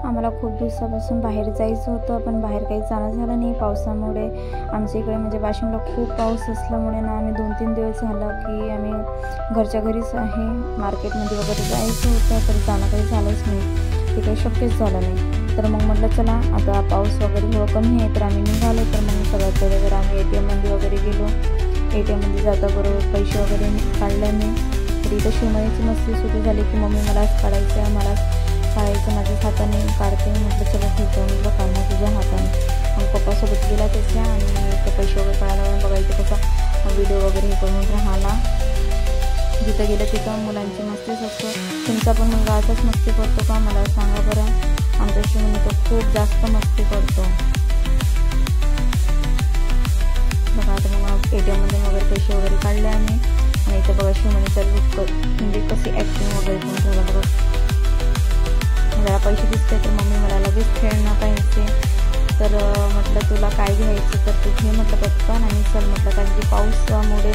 आम्हाला खूप दिवसापासून बाहेर जायचं होतं, पण बाहेर काही जाणं झालं नाही पावसामुळे। आमच्या इकडे म्हणजे वाशिमला खूप पाऊस असल्यामुळे ना आम्ही 2-3 दिवस झालं की आम्ही घरच्या घरीच आहे। मार्केटमध्ये वगैरे जायचं होतं तर जाणं काही झालंच नाही, ते काही शक्यच झालं नाही। तर मग म्हटलं चला आता पाऊस वगैरे थोडं कमी आहे तर आम्ही निघालो। तर मग सगळ्यात पहिले आम्ही ATMमध्ये वगैरे गेलो। ATMमध्ये जाता बरोबर पैसे वगैरे काढले मी। तर इथं शिवमणीची मस्ती सुरू झाली की मम्मी मलाच काढायचं आहे, मलाच काढायचं, माझ्याच हाताने काढते। म्हटलं चला ठीक आहे, म्हटलं काढणं तुझ्या हाताने। मग पप्पासोबत गेला त्याच्या आणि ते पैसे वगैरे काढायला बघायचं कसा व्हिडिओ वगैरे हे करून राहिला। जिथं गेलं तिथं मुलांची मस्तीच असतो। तुमचा पण मुलगा असाच मस्ती करतो का मला सांगा बरं। आमच्या शिवमणी तो खूप जास्त मस्ती करतो बघा। आता मग ATMमध्ये वगैरे पैसे वगैरे काढले आम्ही आणि इथं बघा शिवमणीचा लुक म्हणजे कशी ॲक्टिंग वगैरे करून ठेवला बघा। जरा पैसे दिसते तर मम्मी मला लगेच खेळणं पाहिजे। तर म्हटलं तुला काय घ्यायचं तर तू घे म्हटलं पटकन आणि चल म्हटलं, कारण की पावसामुळे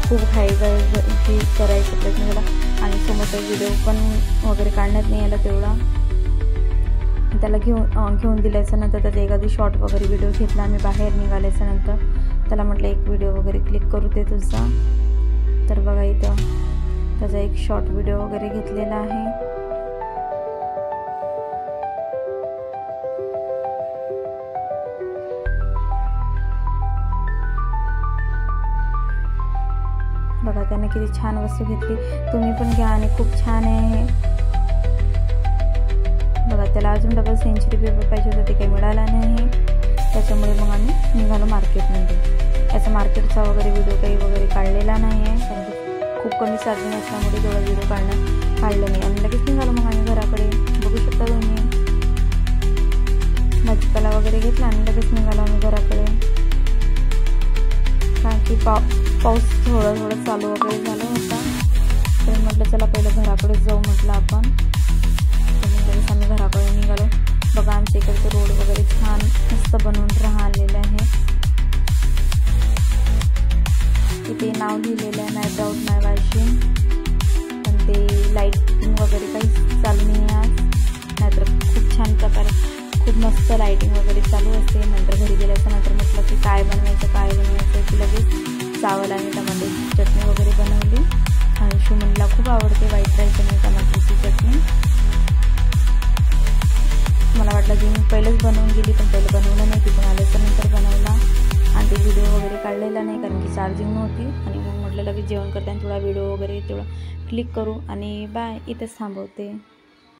खूप घाई करायचा प्रयत्न झाला आणि समोरचा व्हिडिओ पण वगैरे काढण्यात नाही आला तेवढा। त्याला घेऊन दिल्याच्या नंतर त्याचा एखादी शॉर्ट वगैरे व्हिडिओ घेतला आम्ही बाहेर निघाल्याच्या नंतर। त्याला म्हटलं एक व्हिडिओ वगैरे क्लिक करू दे तुझा। तर बघा इथं त्याचा एक शॉर्ट व्हिडिओ वगैरे घेतलेला आहे। बघा त्याने किती छान वस्तू घेतली, तुम्ही पण घ्या आणि खूप छान आहे बघा। त्याला अजून डबल सेंचुरी पेपर पाहिजे होतं, ते काही मिळाला नाही, त्याच्यामुळे मग आम्ही निघालो मार्केटमध्ये। त्याचा मार्केटचा वगैरे व्हिडिओ काही वगैरे काढलेला नाही आहे, कारण की खूप कमी चार्जिंग असल्यामुळे तेवढा व्हिडिओ काढलं नाही आणि लगेच निघालो मग आम्ही घराकडे। बघू शकता तुम्ही भाजीपाला वगैरे घेतला आणि लगेच निघालो आम्ही घराकडे, कारण की पाऊस थोडं चालू वगैरे झाला होता। तर म्हटलं चला पहिलं घराकडे जाऊ म्हटलं आपण। लगेच आम्ही घराकडे निघालो बघा। आमच्या इकडचे रोड वगैरे छान मस्त बनवून राहिलेले आहे। इथे नाव लिहिलेलं आहे नाईट आउट माय वाशिम, पण ते लाईटिंग वगैरे काही चालू नाही आज, नाहीतर खूप छान प्रकारे खूप मस्त लाईटिंग वगैरे चालू असते। नंतर घरी गेल्याच्या नंतर म्हटलं की काय बनवायचं की लगेच चावल आणि टमाट्याची चटणी वगैरे बनवली आणि शिवमणीला खूप आवडते व्हाईट राईस आणि टमाट्याची चटणी। मला वाटलं की मी पहिलेच बनवून गेली, पण पहिलं बनवलं नाही, तिथून आल्याच्या नंतर बनवला आणि ते व्हिडिओ वगैरे काढलेला नाही कारण की चार्जिंग नव्हती। आणि मग म्हटलं लगेच जेवण करताना थोडा व्हिडिओ वगैरे तेवढा क्लिक करू आणि बाय, इथेच थांबवते।